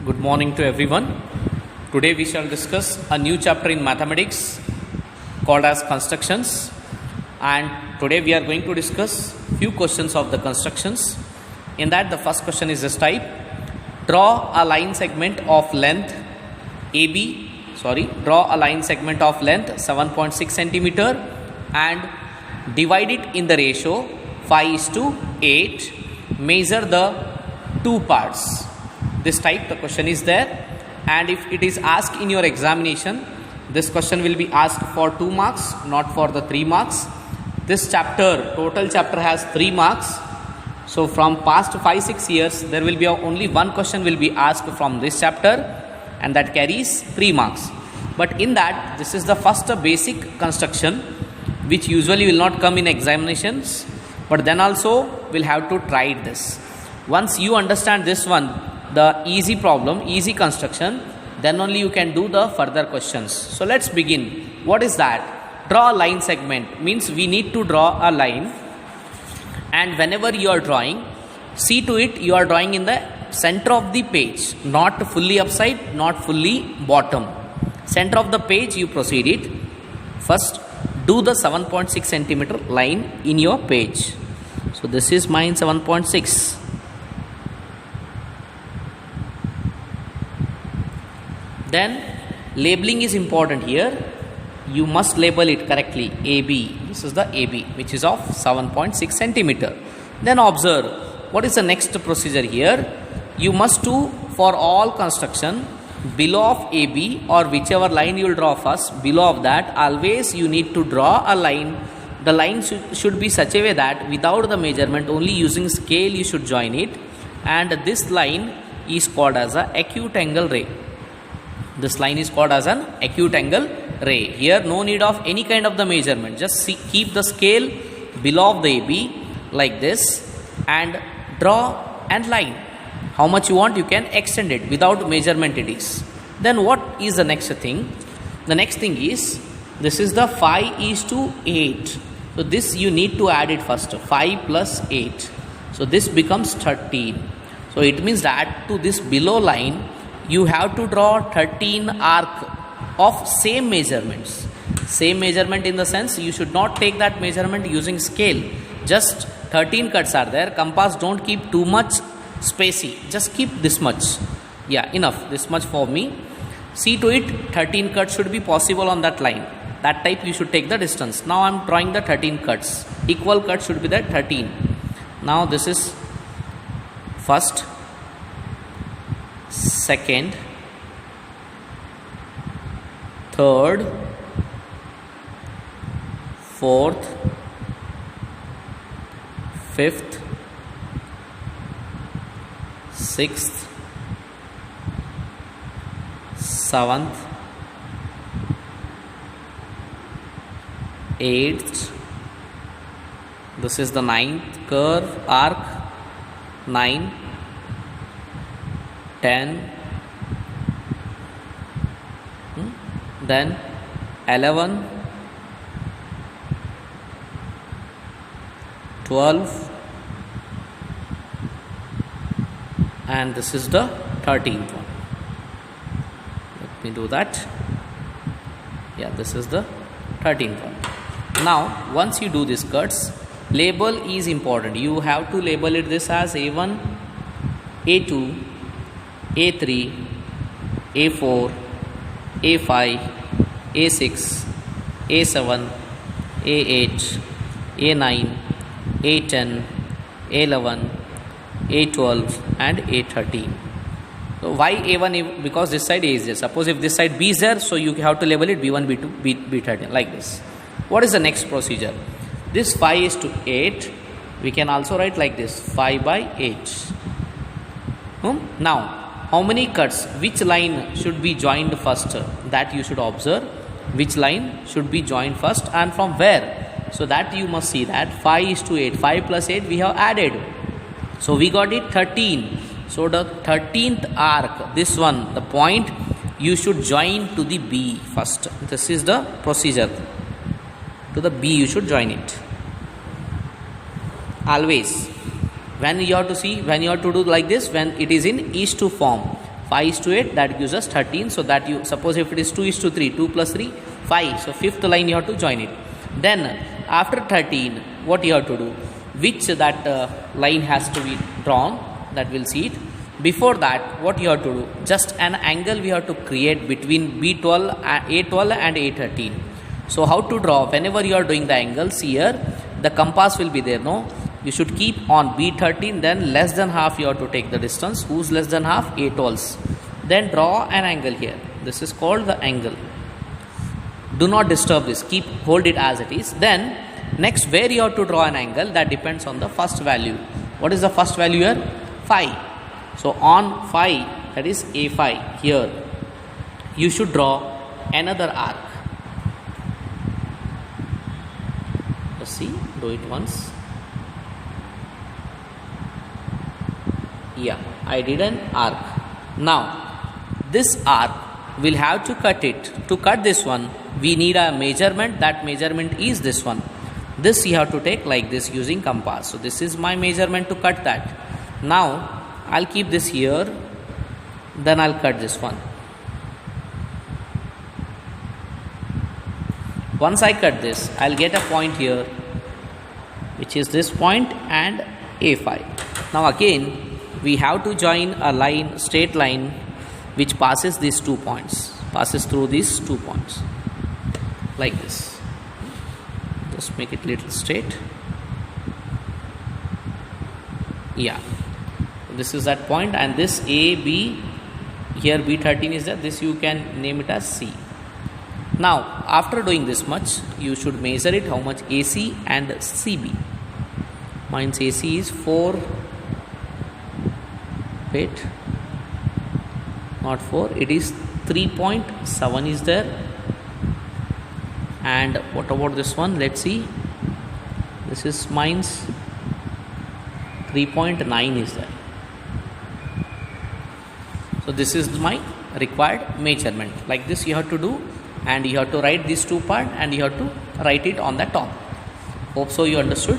Good morning to everyone. Today we shall discuss a new chapter in mathematics called as constructions, and today we are going to discuss few questions of the constructions. In that, the first question is this type: draw a line segment of length draw a line segment of length 7.6 centimeter and divide it in the ratio 5:8. Measure the two parts. This type the question is there, and if it is asked in your examination, this question will be asked for 2 marks, not for the 3 marks. This total chapter has 3 marks. So from past 5-6 years, there will be only one question will be asked from this chapter, and that carries 3 marks. But in that, this is the first basic construction which usually will not come in examinations, but then also we'll have to try this. Once you understand this one, the easy construction, then only you can do the further questions. So let's begin. What is that? Draw a line segment means we need to draw a line, and whenever you are drawing, see to it you are drawing in the center of the page, not fully upside, not fully bottom. Center of the page you proceed it. First do the 7.6 centimeter line in your page. So this is mine 7.6. Then labeling is important here. You must label it correctly. AB. This is the AB, which is of 7.6 centimeter. Then observe what is the next procedure here. You must do for all construction below of AB, or whichever line you will draw first, below of that always you need to draw a line. The line should be such a way that without the measurement, only using scale you should join it, and this line is called as a acute angle ray. This line is called as an acute angle ray. Here no need of any kind of the measurement. Just keep the scale below of the AB like this and draw and line. How much you want, you can extend it without measurement it is. Then what is the next thing? The next thing is, this is the 5:8. So this you need to add it first. 5 plus 8. So this becomes 13. So it means that to this below line, you have to draw 13 arc of same measurements. Same measurement in the sense you should not take that measurement using scale. Just 13 cuts are there. Compass don't keep too much spacey. Just keep this much. Yeah, enough. This much for me. See to it 13 cuts should be possible on that line. That type you should take the distance. Now I am drawing the 13 cuts. Equal cuts should be the 13. Now this is first, second, third, fourth, fifth, sixth, seventh, eighth. This is the ninth curve arc. 9, 10, then 11, 12, and this is the 13th one. Let me do that. Yeah, this is the 13th one. Now once you do these cuts, label is important. You have to label it this as A1, A2, A3, A4, A5, A6, A7, A8, A9, A10, A11, A12 and A13. So why A1? Because this side A is there. Suppose if this side B is there, so you have to label it B1, B2, B13 like this. What is the next procedure? This 5:8 we can also write like this, 5/8. Now how many cuts, which line should be joined first, that you should observe. Which line should be joined first and from where? So that you must see that 5:8. 5 plus 8 we have added. So we got it 13. So the 13th arc, this one, the point, you should join to the B first. This is the procedure. To the B you should join it. Always when you have to see, when you have to do like this, when it is in is to form, 5 is to 8, that gives us 13. So that you suppose if it is 2 is to 3, 2 plus 3, 5. So fifth line you have to join it. Then after 13, what you have to do? Which that line has to be drawn, that we'll see it. Before that, what you have to do? Just an angle we have to create between B12, A12 and A13. So how to draw? Whenever you are doing the angles here, the compass will be there, no? You should keep on B13, then less than half you have to take the distance. Who's less than half? A12's. Then draw an angle here. This is called the angle. Do not disturb this. Hold it as it is. Then next, where you have to draw an angle, that depends on the first value. What is the first value here? Phi. So on phi, that is A phi here, you should draw another arc. Let's see, do it once. Yeah, I did an arc. Now this arc we'll have to cut it. To cut this one, we need a measurement. That measurement is this one. This you have to take like this using compass. So this is my measurement to cut that. Now I'll keep this here, then I'll cut this one. Once I cut this, I'll get a point here, which is this point and A phi. Now again, we have to join a line, straight line, which passes these 2 points, passes through these 2 points, like this. Just make it little straight. Yeah. This is that point, and this A, B, here B13 is there, this you can name it as C. Now after doing this much, you should measure it, how much AC and CB. Mine's AC is 4, wait, not 4, it is 3.7 is there. And what about this one? Let's see, this is mine's 3.9 is there. So this is my required measurement. Like this you have to do, and you have to write these 2 parts, and you have to write it on the top. Hope so you understood.